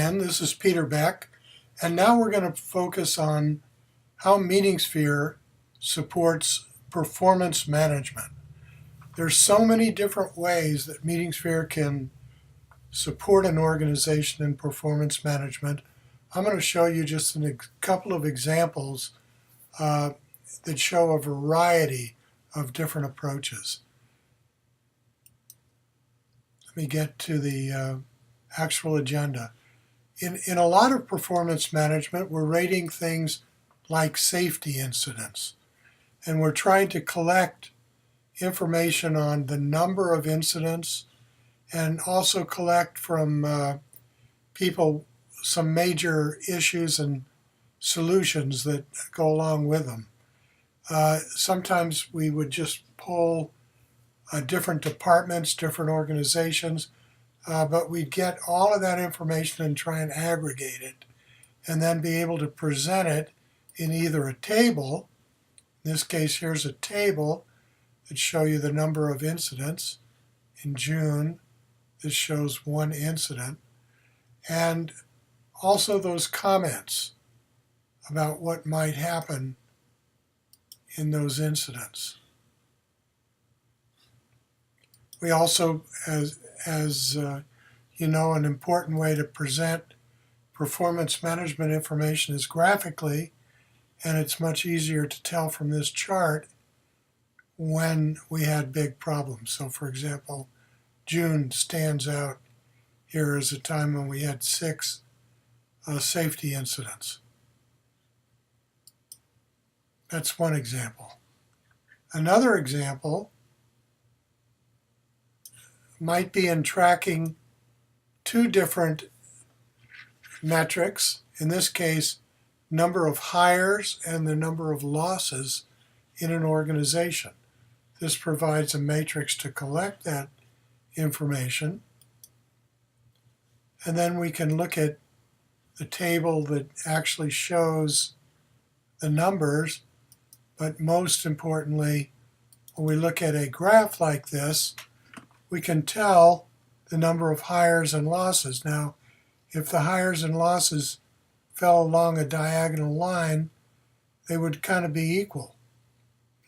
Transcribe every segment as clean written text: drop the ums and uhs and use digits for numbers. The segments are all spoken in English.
again. This is Peter Beck, and now we're going to focus on how MeetingSphere supports performance management. There's so many different ways that MeetingSphere can support an organization in performance management. I'm going to show you just a couple of examples that show a variety of different approaches. Let me get to the actual agenda. In a lot of performance management, we're rating things like safety incidents, and we're trying to collect information on the number of incidents and also collect from people some major issues and solutions that go along with them. Sometimes we would just pull different departments, different organizations, but we'd get all of that information and try and aggregate it and then be able to present it in either a table. In this case, here's a table that shows you the number of incidents. In June, this shows one incident. And also those comments about what might happen in those incidents. We also, as you know, an important way to present performance management information is graphically, and it's much easier to tell from this chart when we had big problems. So for example, June stands out here as a time when we had 6 safety incidents. That's one example. Another example might be in tracking 2 different metrics, in this case, number of hires and the number of losses in an organization. This provides a matrix to collect that information. And then we can look at the table that actually shows the numbers, but most importantly, when we look at a graph like this, we can tell the number of hires and losses. Now, if the hires and losses fell along a diagonal line, they would kind of be equal.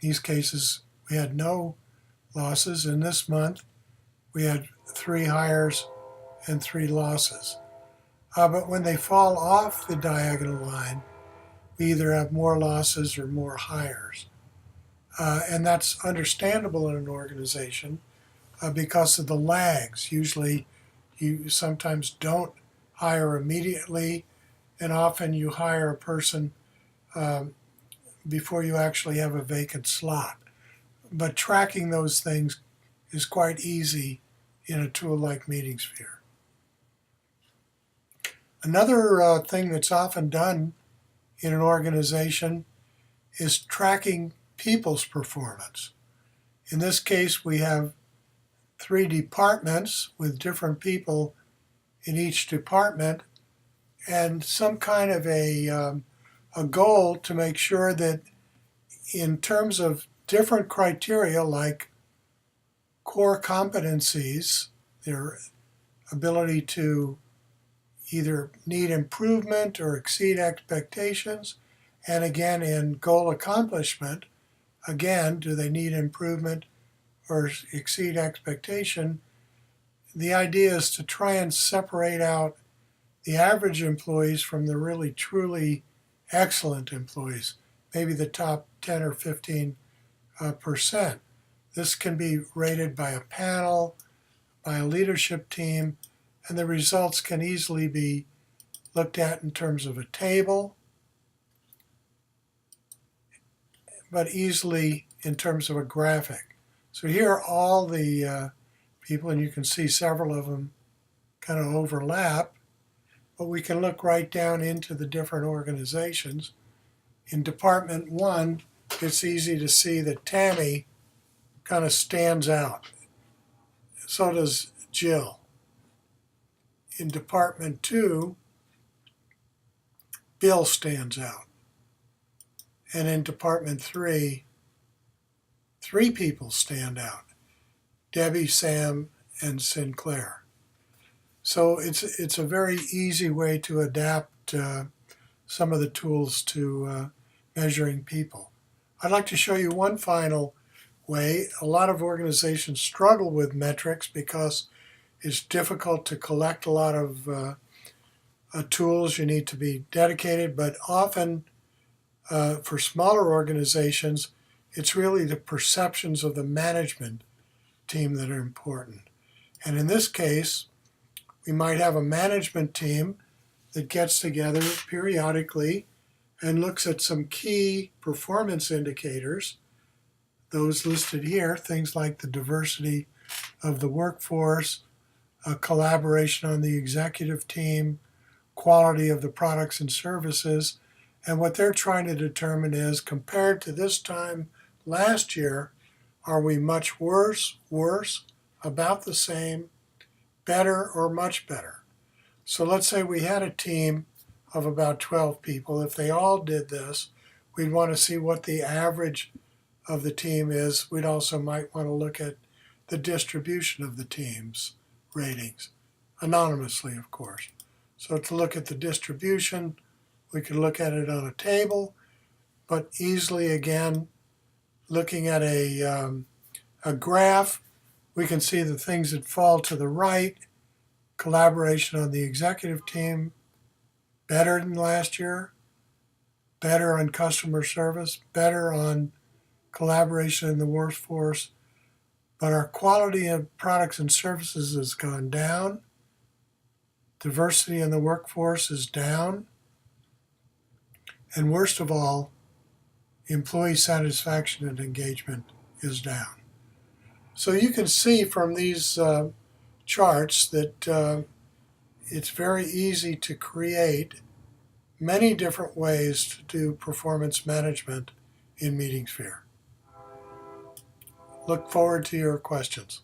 In these cases, we had no losses. In this month, we had 3 hires and 3 losses. But when they fall off the diagonal line, we either have more losses or more hires. And that's understandable in an organization because of the lags. Usually you sometimes don't hire immediately, and often you hire a person before you actually have a vacant slot. But tracking those things is quite easy in a tool like MeetingSphere. Another thing that's often done in an organization is tracking people's performance. In this case, we have 3 departments with different people in each department and some kind of a goal to make sure that in terms of different criteria like core competencies, their ability to either need improvement or exceed expectations, and again in goal accomplishment, again, do they need improvement or exceed expectation? The idea is to try and separate out the average employees from the really truly excellent employees, maybe the top 10 or 15%. This can be rated by a panel, by a leadership team, and the results can easily be looked at in terms of a table, but easily in terms of a graphic. So here are all the people, and you can see several of them kind of overlap, but we can look right down into the different organizations. In Department 1, it's easy to see that Tammy kind of stands out. So does Jill. In Department 2, Bill stands out. And in Department 3, 3 people stand out: Debbie, Sam, and Sinclair. So it's a very easy way to adapt some of the tools to measuring people. I'd like to show you one final way. A lot of organizations struggle with metrics because it's difficult to collect a lot of tools. You need to be dedicated, but often for smaller organizations, it's really the perceptions of the management team that are important. And in this case, we might have a management team that gets together periodically and looks at some key performance indicators, those listed here, things like the diversity of the workforce, collaboration on the executive team, quality of the products and services. And what they're trying to determine is, compared to this time last year, are we much worse, about the same, better, or much better? So let's say we had a team of about 12 people. If they all did this, we'd want to see what the average of the team is. We'd also might want to look at the distribution of the team's ratings, anonymously, of course. So to look at the distribution, we could look at it on a table, but easily, again, looking at a graph, we can see the things that fall to the right. Collaboration on the executive team, better than last year, better on customer service, better on collaboration in the workforce, but our quality of products and services has gone down. Diversity in the workforce is down. And worst of all, employee satisfaction and engagement is down. So you can see from these charts that it's very easy to create many different ways to do performance management in MeetingSphere. Look forward to your questions.